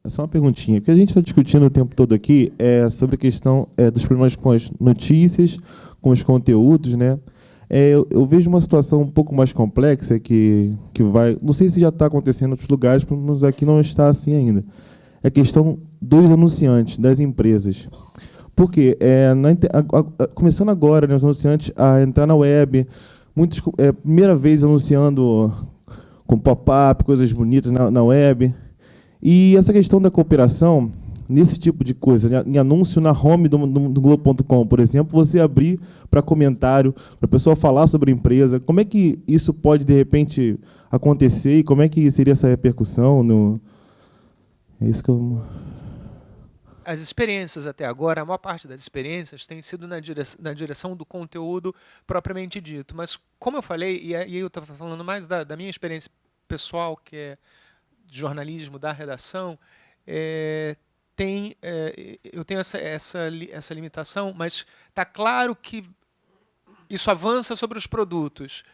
É só uma perguntinha. O que a gente está discutindo o tempo todo aqui é sobre a questão dos problemas com as notícias, com os conteúdos, né? Eu vejo uma situação um pouco mais complexa que vai... Não sei se já está acontecendo em outros lugares, pelo menos aqui não está assim ainda. É a questão dos anunciantes, das empresas. Porque, começando agora, né, os anunciantes a entrar na web, muitos, primeira vez anunciando com pop-up, coisas bonitas na web. E essa questão da cooperação, nesse tipo de coisa, né, em anúncio na home do Globo.com, por exemplo, você abrir para comentário, para a pessoa falar sobre a empresa, como é que isso pode, de repente, acontecer e como é que seria essa repercussão? É isso que eu... As experiências até agora, a maior parte das experiências tem sido na direção do conteúdo propriamente dito. Mas, como eu falei, e aí eu estava falando mais da minha experiência pessoal, que é de jornalismo, da redação, eu tenho essa limitação, mas está claro que isso avança sobre os produtos.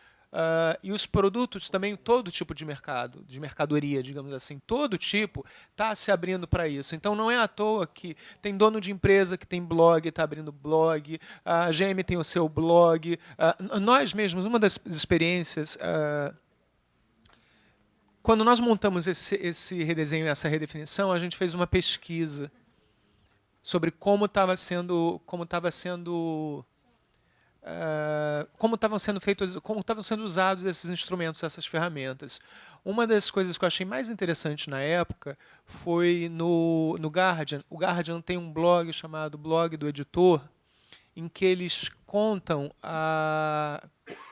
E os produtos também, todo tipo de mercado, de mercadoria, digamos assim, todo tipo está se abrindo para isso. Então não é à toa que tem dono de empresa que tem blog, está abrindo blog, a GM tem o seu blog. Nós mesmos, uma das experiências, quando nós montamos esse redesenho, essa redefinição, a gente fez uma pesquisa sobre como estavam sendo feitos, como estavam sendo usados esses instrumentos, essas ferramentas. Uma das coisas que eu achei mais interessante na época foi no Guardian. O Guardian tem um blog chamado Blog do Editor, em que eles contam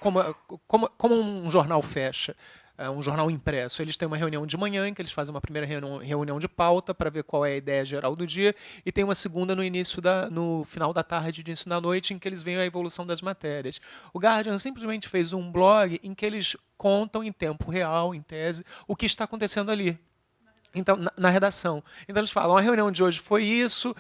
como um jornal fecha. Um jornal impresso. Eles têm uma reunião de manhã em que eles fazem uma primeira reunião de pauta para ver qual é a ideia geral do dia e tem uma segunda no final da tarde, início da noite, em que eles veem a evolução das matérias. O Guardian simplesmente fez um blog em que eles contam em tempo real, em tese, o que está acontecendo ali. Então, na redação. Então, eles falam, a reunião de hoje foi isso,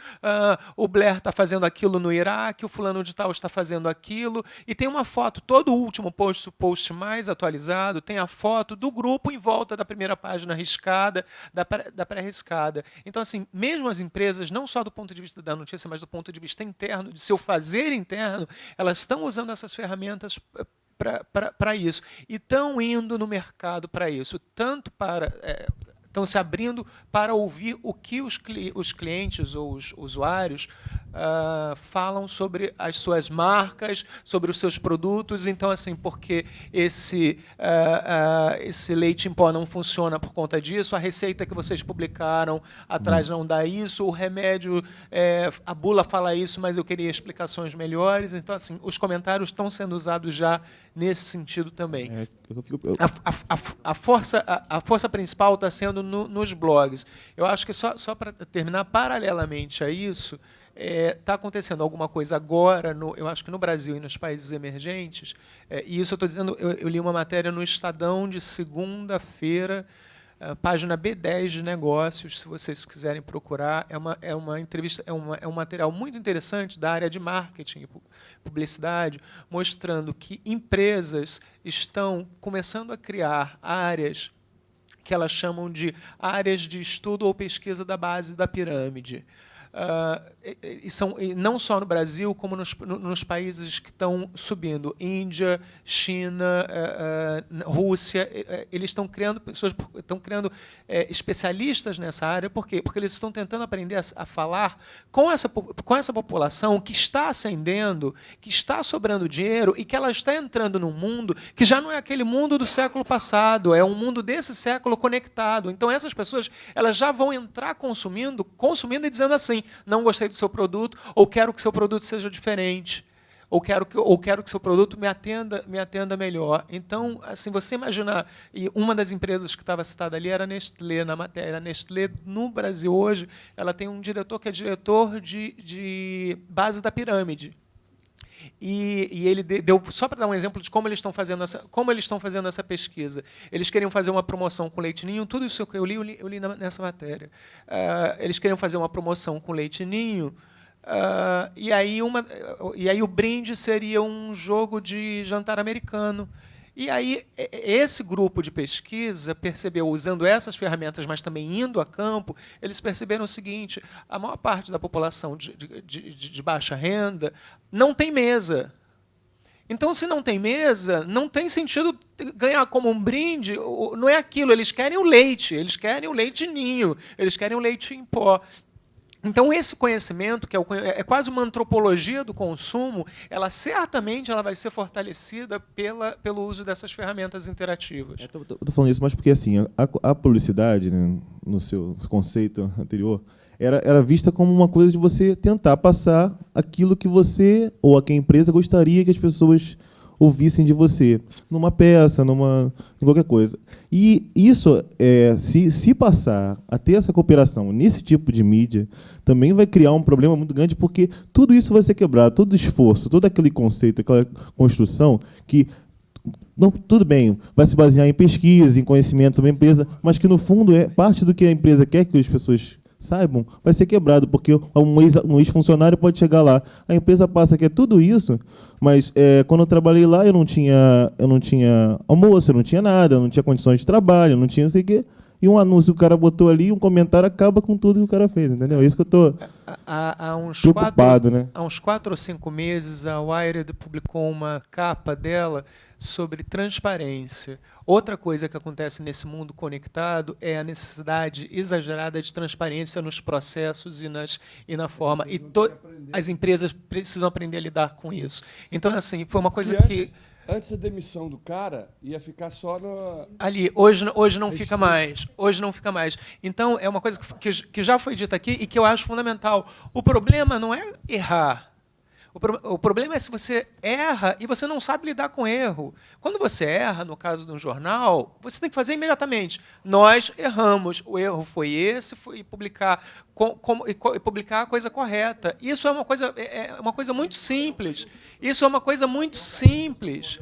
o Blair está fazendo aquilo no Iraque, o fulano de tal está fazendo aquilo, e tem uma foto, todo o último post, o post mais atualizado, tem a foto do grupo em volta da primeira página riscada, da pré-riscada. Então, assim, mesmo as empresas, não só do ponto de vista da notícia, mas do ponto de vista interno, de seu fazer interno, elas estão usando essas ferramentas para isso. E estão indo no mercado para isso, tanto para... estão se abrindo para ouvir o que os clientes ou os usuários falam sobre as suas marcas, sobre os seus produtos. Então, assim, porque esse leite em pó não funciona por conta disso, a receita que vocês publicaram atrás não dá isso, o remédio, a bula fala isso, mas eu queria explicações melhores. Então, assim, os comentários estão sendo usados já nesse sentido também. A força principal está sendo nos blogs. Eu acho que, só para terminar, paralelamente a isso, está acontecendo alguma coisa agora, eu acho que no Brasil e nos países emergentes, e isso eu estou dizendo, eu li uma matéria no Estadão de segunda-feira, página B10 de negócios, se vocês quiserem procurar, é uma entrevista, é um material muito interessante da área de marketing e publicidade, mostrando que empresas estão começando a criar áreas que elas chamam de áreas de estudo ou pesquisa da base da pirâmide. E não só no Brasil, como nos países que estão subindo, Índia, China, Rússia, eles estão criando especialistas nessa área. Por quê? Porque eles estão tentando aprender a falar com essa população que está ascendendo, que está sobrando dinheiro e que ela está entrando num mundo que já não é aquele mundo do século passado, é um mundo desse século conectado. Então essas pessoas elas já vão entrar consumindo e dizendo assim, não gostei do seu produto, ou quero que seu produto seja diferente, ou quero que seu produto me atenda melhor. Então, assim, você imaginar, e uma das empresas que estava citada ali era a Nestlé na matéria. A Nestlé, no Brasil hoje, ela tem um diretor que é diretor de base da pirâmide. E ele deu, só para dar um exemplo de como eles estão fazendo essa pesquisa. Eles queriam fazer uma promoção com leite ninho, tudo isso que eu li nessa matéria. Eles queriam fazer uma promoção com leite ninho, e aí o brinde seria um jogo de jantar americano. E aí, esse grupo de pesquisa percebeu, usando essas ferramentas, mas também indo a campo, eles perceberam o seguinte: a maior parte da população de baixa renda não tem mesa. Então, se não tem mesa, não tem sentido ganhar como um brinde, não é aquilo, eles querem o leite ninho, eles querem o leite em pó. Então, esse conhecimento, que é quase uma antropologia do consumo, ela certamente vai ser fortalecida pelo uso dessas ferramentas interativas. Estou falando isso, mas porque assim, a publicidade, né, no seu conceito anterior, era vista como uma coisa de você tentar passar aquilo que você ou a que a empresa gostaria que as pessoas ouvissem de você, numa peça, em qualquer coisa. E isso, se passar a ter essa cooperação nesse tipo de mídia, também vai criar um problema muito grande, porque tudo isso vai ser quebrado, todo esforço, todo aquele conceito, aquela construção que, não, tudo bem, vai se basear em pesquisa, em conhecimento sobre a empresa, mas que, no fundo, parte do que a empresa quer que as pessoas saibam, vai ser quebrado, porque um ex-funcionário pode chegar lá, a empresa passa que é tudo isso, mas quando eu trabalhei lá eu não tinha almoço, eu não tinha nada, eu não tinha condições de trabalho, eu não tinha não sei o quê, e um anúncio que o cara botou ali, um comentário acaba com tudo que o cara fez, entendeu? É isso que eu estou preocupado, né? Há uns 4 ou 5 meses, a Wired publicou uma capa dela sobre transparência. Outra coisa que acontece nesse mundo conectado é a necessidade exagerada de transparência nos processos e na forma. E as empresas precisam aprender a lidar com isso. Então, assim, foi uma coisa que... Antes da demissão do cara, ia ficar só no... Ali, hoje não fica mais. Hoje não fica mais. Então, é uma coisa que já foi dita aqui e que eu acho fundamental. O problema não é errar. O problema é se você erra e você não sabe lidar com erro. Quando você erra, no caso de um jornal, você tem que fazer imediatamente. Nós erramos, o erro foi esse, foi publicar a coisa correta. Isso é uma coisa muito simples. Isso é uma coisa muito simples.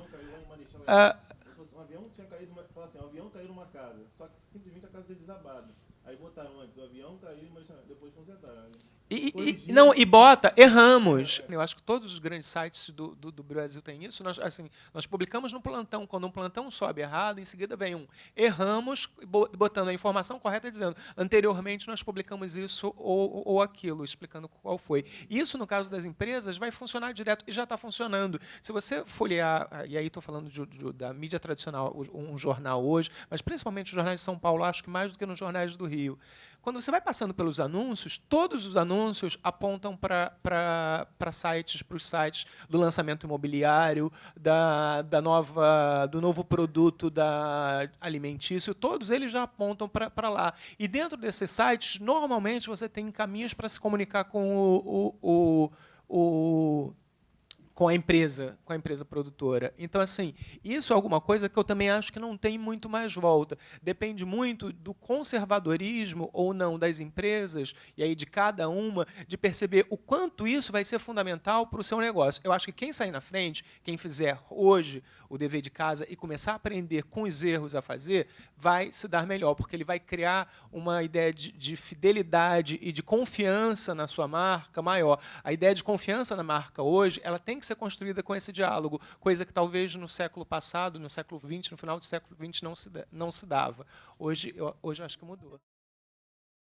Um avião tinha caído, o avião caiu numa casa, só que simplesmente a casa foi desabada. Aí botaram antes, o avião caiu, mas depois consertaram. E bota, erramos. Eu acho que todos os grandes sites do Brasil têm isso. Nós publicamos no plantão. Quando um plantão sobe errado, em seguida vem erramos, botando a informação correta, dizendo anteriormente nós publicamos isso ou aquilo, explicando qual foi. Isso, no caso das empresas, vai funcionar direto e já está funcionando. Se você folhear, e aí estou falando da mídia tradicional, um jornal hoje, mas principalmente os jornais de São Paulo, acho que mais do que nos jornais do Rio. Quando você vai passando pelos anúncios, todos os anúncios apontam para os sites do lançamento imobiliário, do novo produto alimentício, todos eles já apontam para lá. E dentro desses sites, normalmente, você tem caminhos para se comunicar com a empresa produtora. Então, assim, isso é alguma coisa que eu também acho que não tem muito mais volta. Depende muito do conservadorismo ou não das empresas, e aí de cada uma, de perceber o quanto isso vai ser fundamental para o seu negócio. Eu acho que quem sair na frente, quem fizer hoje o dever de casa e começar a aprender com os erros a fazer, vai se dar melhor, porque ele vai criar uma ideia de fidelidade e de confiança na sua marca maior. A ideia de confiança na marca hoje, ela tem que ser construída com esse diálogo, coisa que talvez no século passado, no século XX, no final do século XX, não se dava. Hoje eu acho que mudou.